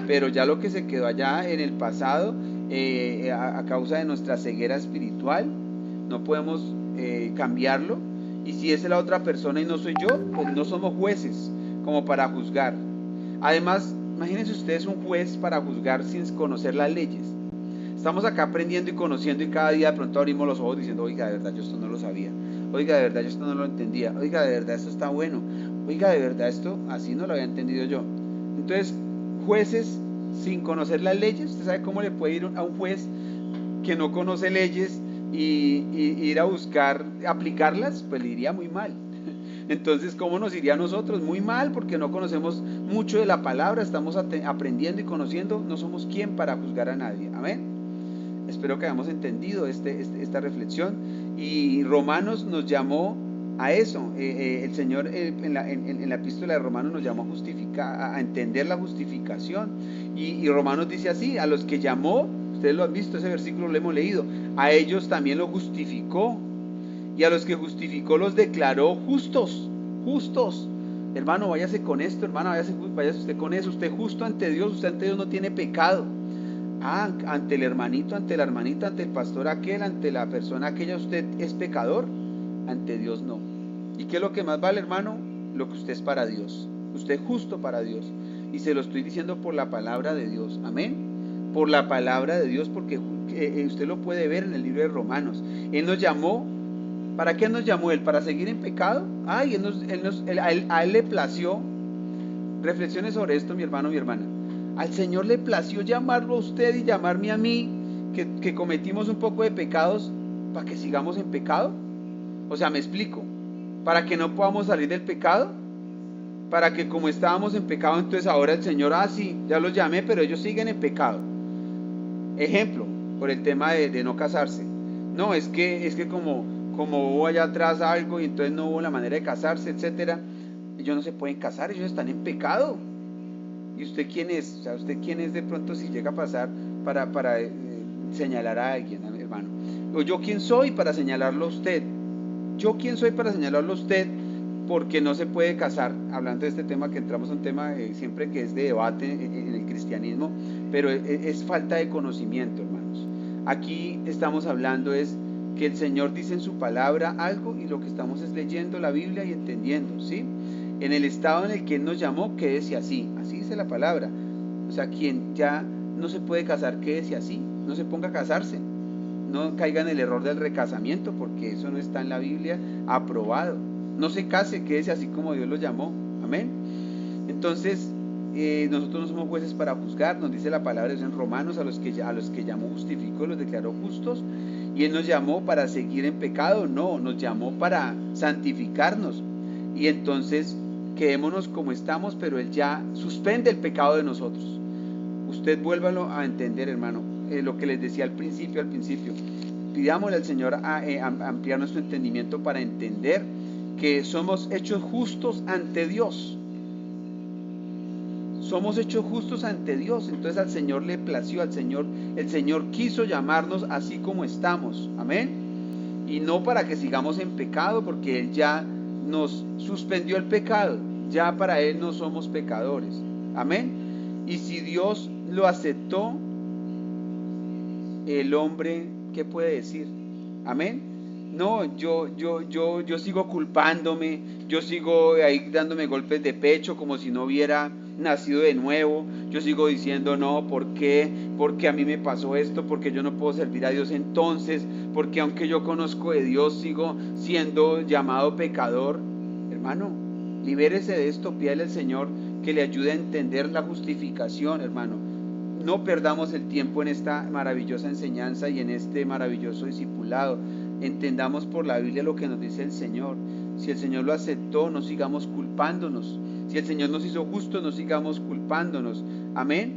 Pero ya lo que se quedó allá en el pasado, a causa de nuestra ceguera espiritual, no podemos cambiarlo. Y si es la otra persona y no soy yo, pues no somos jueces como para juzgar. Además, imagínense ustedes un juez para juzgar sin conocer las leyes. Estamos acá aprendiendo y conociendo, y cada día de pronto abrimos los ojos diciendo, oiga, de verdad yo esto no lo sabía, oiga, de verdad yo esto no lo entendía, oiga, de verdad esto está bueno, oiga, de verdad esto así no lo había entendido yo. Entonces, jueces sin conocer las leyes, ¿usted sabe cómo le puede ir a un juez que no conoce leyes y ir a buscar aplicarlas? Pues le iría muy mal. Entonces, ¿cómo nos iría a nosotros? Muy mal, porque no conocemos mucho de la palabra, estamos aprendiendo y conociendo, no somos quien para juzgar a nadie. Amén. Espero que hayamos entendido esta reflexión. Y Romanos nos llamó a eso. El Señor en la epístola de Romanos nos llamó a entender la justificación. Y Romanos dice así, a los que llamó, ustedes lo han visto, ese versículo lo hemos leído, a ellos también los justificó, y a los que justificó los declaró justos, justos. Hermano, váyase con esto, hermano, váyase usted con eso, usted justo ante Dios, usted ante Dios no tiene pecado. Ante el hermanito, ante la hermanita, ante el pastor aquel, ante la persona aquella, usted es pecador, ante Dios no. ¿Y qué es lo que más vale, hermano? Lo que usted es para Dios, usted es justo para Dios. Y se lo estoy diciendo por la palabra de Dios, amén. Por la palabra de Dios, porque usted lo puede ver en el libro de Romanos. Él nos llamó, ¿para qué nos llamó Él? ¿Para seguir en pecado? A Él le plació, reflexiones sobre esto, mi hermano, mi hermana. Al Señor le plació llamarlo a usted y llamarme a mí, que cometimos un poco de pecados, para que sigamos en pecado. O sea, me explico, para que no podamos salir del pecado, para que como estábamos en pecado, entonces ahora el Señor, sí, ya los llamé, pero ellos siguen en pecado. Ejemplo, por el tema de no casarse. No, es que como hubo allá atrás algo y entonces no hubo la manera de casarse, etcétera, ellos no se pueden casar, ellos están en pecado. ¿Y usted quién es? O sea, ¿usted quién es de pronto si llega a pasar para señalar a alguien, hermano? O yo quién soy para señalarlo a usted. Yo quién soy para señalarlo a usted porque no se puede casar. Hablando de este tema, que entramos a un tema siempre que es de debate en el cristianismo, pero es falta de conocimiento, hermanos. Aquí estamos hablando es que el Señor dice en su palabra algo y lo que estamos es leyendo la Biblia y entendiendo, ¿sí? En el estado en el que Él nos llamó, quédese así dice la palabra. O sea, quien ya no se puede casar, quédese así, no se ponga a casarse, no caiga en el error del recasamiento, porque eso no está en la Biblia aprobado. No se case, quédese así como Dios lo llamó, amén. Entonces, nosotros no somos jueces para juzgar, nos dice la palabra de Dios en Romanos, a los que llamó justificó, los declaró justos, y Él nos llamó para seguir en pecado, no, nos llamó para santificarnos, y entonces quedémonos como estamos, pero Él ya suspende el pecado de nosotros. Usted vuélvalo a entender, hermano, lo que les decía al principio, pidámosle al Señor a ampliar nuestro entendimiento para entender que somos hechos justos ante Dios. Somos hechos justos ante Dios, entonces al Señor le plació, el Señor quiso llamarnos así como estamos, amén. Y no para que sigamos en pecado, porque Él ya nos suspendió el pecado, ya para Él no somos pecadores, amén. Y si Dios lo aceptó, el hombre, ¿qué puede decir? Amén. No, yo sigo culpándome, yo sigo ahí dándome golpes de pecho como si no hubiera nacido de nuevo. Yo sigo diciendo, no, ¿por qué? Porque a mí me pasó esto, porque yo no puedo servir a Dios entonces, porque aunque yo conozco de Dios, sigo siendo llamado pecador. Hermano, libérese de esto, pídale al Señor que le ayude a entender la justificación, hermano. No perdamos el tiempo en esta maravillosa enseñanza y en este maravilloso discipulado. Entendamos por la Biblia lo que nos dice el Señor. Si el Señor lo aceptó, no sigamos culpándonos. Si el Señor nos hizo justos, no sigamos culpándonos. Amén.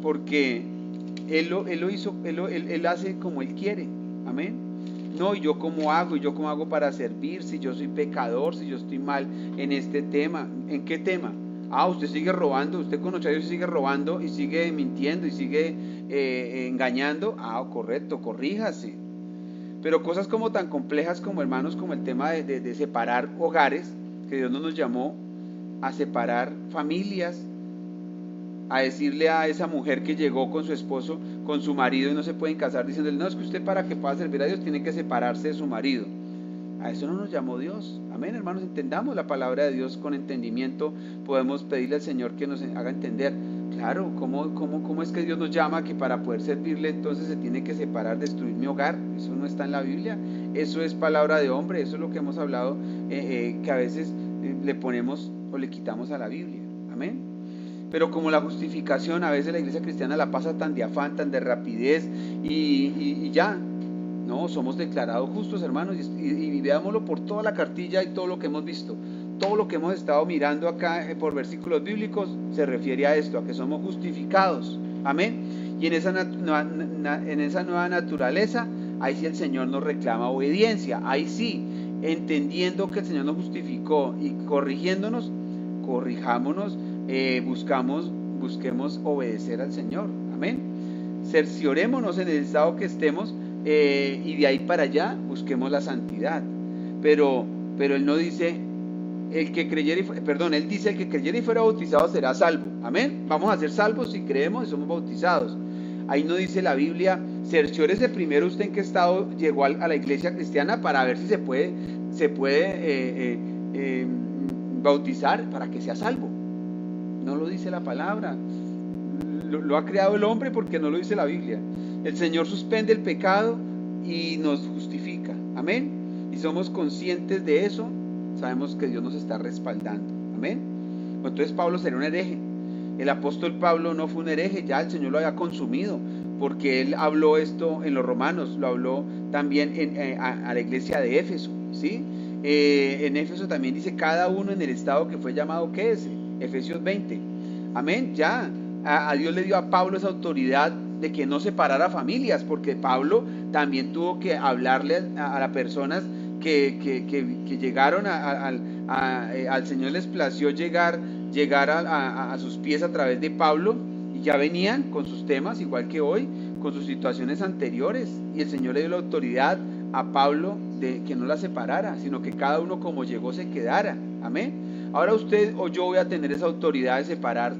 Porque Él hace como Él quiere. Amén. No, ¿y yo cómo hago? ¿Y yo cómo hago para servir? Si yo soy pecador, si yo estoy mal en este tema. ¿En qué tema? Usted sigue robando, usted conoce a Dios y sigue robando y sigue mintiendo y sigue engañando. Correcto, corríjase. Pero cosas como tan complejas como, hermanos, como el tema de separar hogares, que Dios no nos llamó a separar familias, a decirle a esa mujer que llegó con su esposo, con su marido y no se pueden casar, diciéndole, no, es que usted para que pueda servir a Dios tiene que separarse de su marido. A eso no nos llamó Dios. Amén, hermanos, entendamos la palabra de Dios con entendimiento. Podemos pedirle al Señor que nos haga entender. Claro, ¿cómo es que Dios nos llama que para poder servirle entonces se tiene que separar, destruir mi hogar? Eso no está en la Biblia. Eso es palabra de hombre. Eso es lo que hemos hablado, que a veces le ponemos o le quitamos a la Biblia. Amén. Pero como la justificación a veces la iglesia cristiana la pasa tan de afán, tan de rapidez y ya. No, somos declarados justos, hermanos, y veámoslo por toda la cartilla y todo lo que hemos visto. Todo lo que hemos estado mirando acá por versículos bíblicos se refiere a esto, a que somos justificados. Amén. Y en esa nueva naturaleza, ahí sí el Señor nos reclama obediencia. Ahí sí, entendiendo que el Señor nos justificó y corrigiéndonos, corrijámonos, buscamos busquemos obedecer al Señor. Amén. Cerciorémonos en el estado que estemos, y de ahí para allá busquemos la santidad. Pero Él no dice, él dice, el que creyere y fuera bautizado será salvo. Amén. Vamos a ser salvos si creemos y somos bautizados. Ahí no dice la Biblia, cerciórese primero usted en qué estado llegó a la iglesia cristiana para ver si se puede bautizar para que sea salvo. No lo dice la palabra. Lo ha creado el hombre porque no lo dice la Biblia. El Señor suspende el pecado y nos justifica. Amén. Y somos conscientes de eso, sabemos que Dios nos está respaldando. Amén. Entonces Pablo sería un hereje. El apóstol Pablo no fue un hereje, ya el Señor lo había consumido, porque él habló esto en los Romanos, lo habló también a la iglesia de Éfeso, ¿sí? En Éfeso también dice cada uno en el estado que fue llamado, ¿qué es? Efesios 20. Amén, ya. A Dios le dio a Pablo esa autoridad de que no separara familias, porque Pablo también tuvo que hablarle a las personas que llegaron al Señor les plació llegar a sus pies a través de Pablo, y ya venían con sus temas, igual que hoy, con sus situaciones anteriores, y el Señor le dio la autoridad a Pablo de que no la separara, sino que cada uno como llegó se quedara. Amén. Ahora usted o yo voy a tener esa autoridad de separar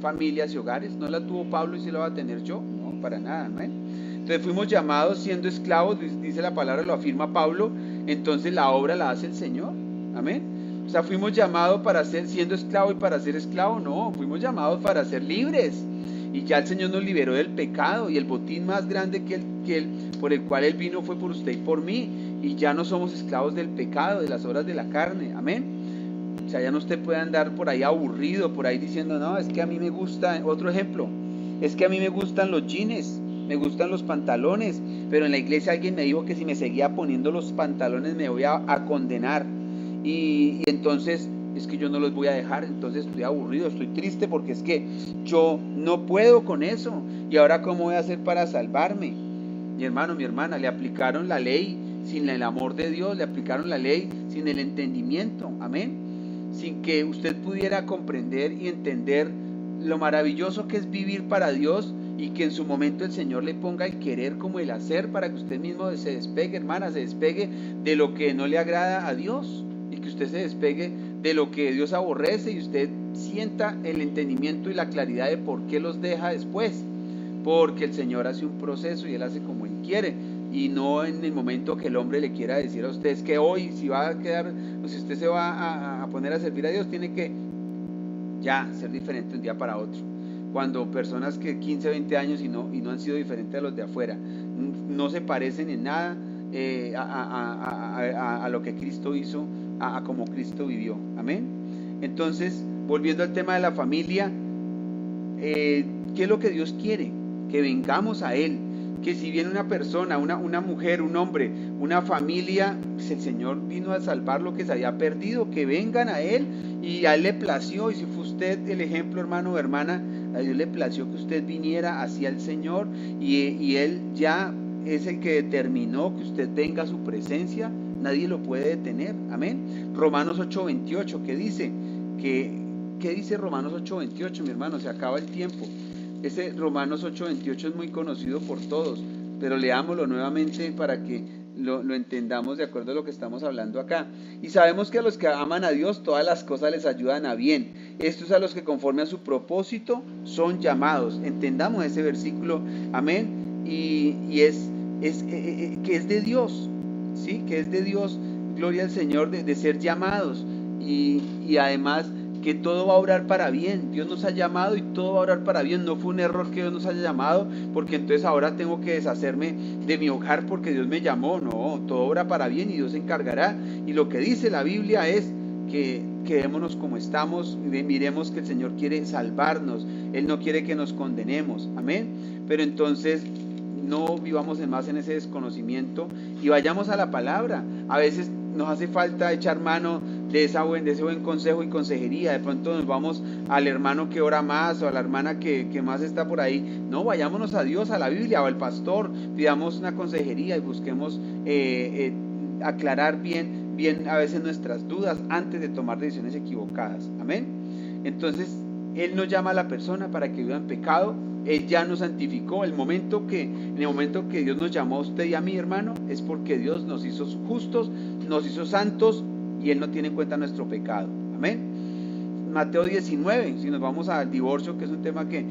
familias y hogares. ¿No la tuvo Pablo y si la va a tener yo? No, para nada. Amén. Entonces fuimos llamados siendo esclavos, dice la palabra, lo afirma Pablo, entonces la obra la hace el Señor. Amén. O sea, fuimos llamados para ser, siendo esclavo y para ser esclavo, no, fuimos llamados para ser libres. Y ya el Señor nos liberó del pecado, y el botín más grande por el cual Él vino fue por usted y por mí. Y ya no somos esclavos del pecado, de las obras de la carne. Amén. O sea, ya no usted puede andar por ahí aburrido, por ahí diciendo, no, es que a mí me gusta, otro ejemplo, es que a mí me gustan los jeans, me gustan los pantalones, pero en la iglesia alguien me dijo que si me seguía poniendo los pantalones me voy a condenar. Y entonces es que yo no los voy a dejar, entonces estoy aburrido, estoy triste porque es que yo no puedo con eso. Y ahora ¿cómo voy a hacer para salvarme? Mi hermano, mi hermana, le aplicaron la ley sin el amor de Dios, le aplicaron la ley sin el entendimiento, amén, sin que usted pudiera comprender y entender lo maravilloso que es vivir para Dios, y que en su momento el Señor le ponga el querer como el hacer para que usted mismo se despegue, hermana, se despegue de lo que no le agrada a Dios, y que usted se despegue de lo que Dios aborrece, y usted sienta el entendimiento y la claridad de por qué los deja después, porque el Señor hace un proceso y Él hace como Él quiere, y no en el momento que el hombre le quiera decir a usted, es que hoy si va a quedar, o si usted se va a poner a servir a Dios, tiene que ya ser diferente un día para otro. Cuando personas que 15, 20 años y no han sido diferentes a los de afuera, no se parecen en nada a lo que Cristo hizo, a como Cristo vivió. Amén. Entonces, volviendo al tema de la familia, ¿qué es lo que Dios quiere? Que vengamos a Él. Que si viene una persona, una mujer, un hombre, una familia, pues el Señor vino a salvar lo que se había perdido, que vengan a Él, y a Él le plació. Y si fue usted el ejemplo, hermano o hermana, a Dios le plació que usted viniera hacia el Señor, y Él ya es el que determinó que usted venga a su presencia, nadie lo puede detener. Amén. Romanos 8:28, ¿qué dice? ¿Qué dice Romanos 8:28, mi hermano? Se acaba el tiempo. Ese Romanos 8:28 es muy conocido por todos, pero leámoslo nuevamente para que lo entendamos de acuerdo a lo que estamos hablando acá. Y sabemos que a los que aman a Dios todas las cosas les ayudan a bien. Estos a los que conforme a su propósito son llamados. Entendamos ese versículo, amén. Y es que es de Dios, ¿sí? Que es de Dios, gloria al Señor, de ser llamados. Y además que todo va a obrar para bien. Dios nos ha llamado y todo va a obrar para bien. No fue un error que Dios nos haya llamado porque entonces ahora tengo que deshacerme de mi hogar porque Dios me llamó. No, todo obra para bien y Dios se encargará. Y lo que dice la Biblia es que quedémonos como estamos, miremos que el Señor quiere salvarnos, Él no quiere que nos condenemos, amén. Pero entonces no vivamos más en ese desconocimiento y vayamos a la palabra. A veces nos hace falta echar mano de ese buen consejo y consejería. De pronto nos vamos al hermano que ora más o a la hermana que más está por ahí. No, vayámonos a Dios, a la Biblia o al pastor, pidamos una consejería y busquemos aclarar bien a veces nuestras dudas antes de tomar decisiones equivocadas. Amén. Entonces Él no llama a la persona para que viva en pecado. Él ya nos santificó. En el momento que Dios nos llamó a usted y a mí, hermano, es porque Dios nos hizo justos, nos hizo santos, y Él no tiene en cuenta nuestro pecado. Amén. Mateo 19, si nos vamos al divorcio, que es un tema que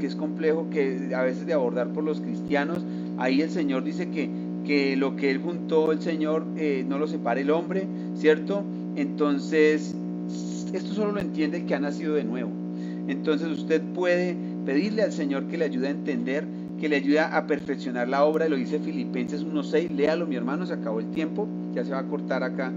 es complejo, que a veces de abordar por los cristianos, ahí el Señor dice que lo que Él juntó, el Señor, no lo separe el hombre, ¿cierto? Entonces, esto solo lo entiende el que ha nacido de nuevo. Entonces usted puede pedirle al Señor que le ayude a entender, que le ayude a perfeccionar la obra. Lo dice Filipenses 1:6. Léalo, mi hermano, se acabó el tiempo, ya se va a cortar acá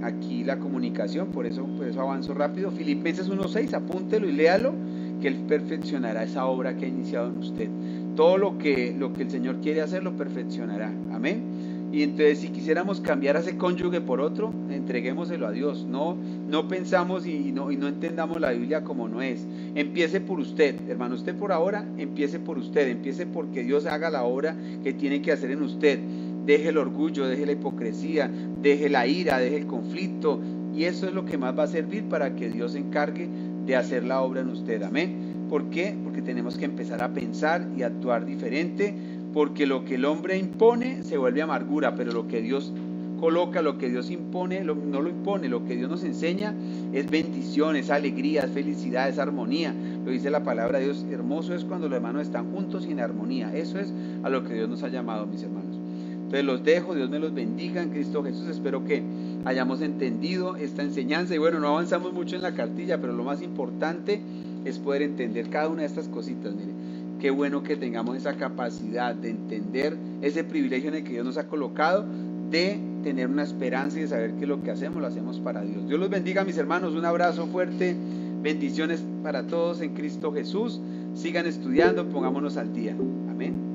aquí la comunicación, por eso avanzo rápido. Filipenses 1:6, apúntelo y léalo, que Él perfeccionará esa obra que ha iniciado en usted. Todo lo que el Señor quiere hacer lo perfeccionará. Amén. Y entonces, si quisiéramos cambiar a ese cónyuge por otro, entreguémoselo a Dios. No pensamos y no entendamos la Biblia como no es. Empiece por usted, hermano. Usted por ahora, empiece por usted. Empiece porque Dios haga la obra que tiene que hacer en usted. Deje el orgullo, deje la hipocresía, deje la ira, deje el conflicto. Y eso es lo que más va a servir para que Dios se encargue de hacer la obra en usted. Amén. ¿Por qué? Porque tenemos que empezar a pensar y actuar diferente. Porque lo que el hombre impone se vuelve amargura, pero lo que Dios coloca, lo que Dios impone, no lo impone. Lo que Dios nos enseña es bendición, es alegría, es felicidad, es armonía. Lo dice la palabra de Dios. Hermoso es cuando los hermanos están juntos y en armonía. Eso es a lo que Dios nos ha llamado, mis hermanos. Entonces los dejo, Dios me los bendiga en Cristo Jesús. Espero que hayamos entendido esta enseñanza. Y bueno, no avanzamos mucho en la cartilla, pero lo más importante es poder entender cada una de estas cositas. Mire, qué bueno que tengamos esa capacidad de entender ese privilegio en el que Dios nos ha colocado, de tener una esperanza y de saber que lo que hacemos lo hacemos para Dios. Dios los bendiga, mis hermanos. Un abrazo fuerte. Bendiciones para todos en Cristo Jesús. Sigan estudiando, pongámonos al día. Amén.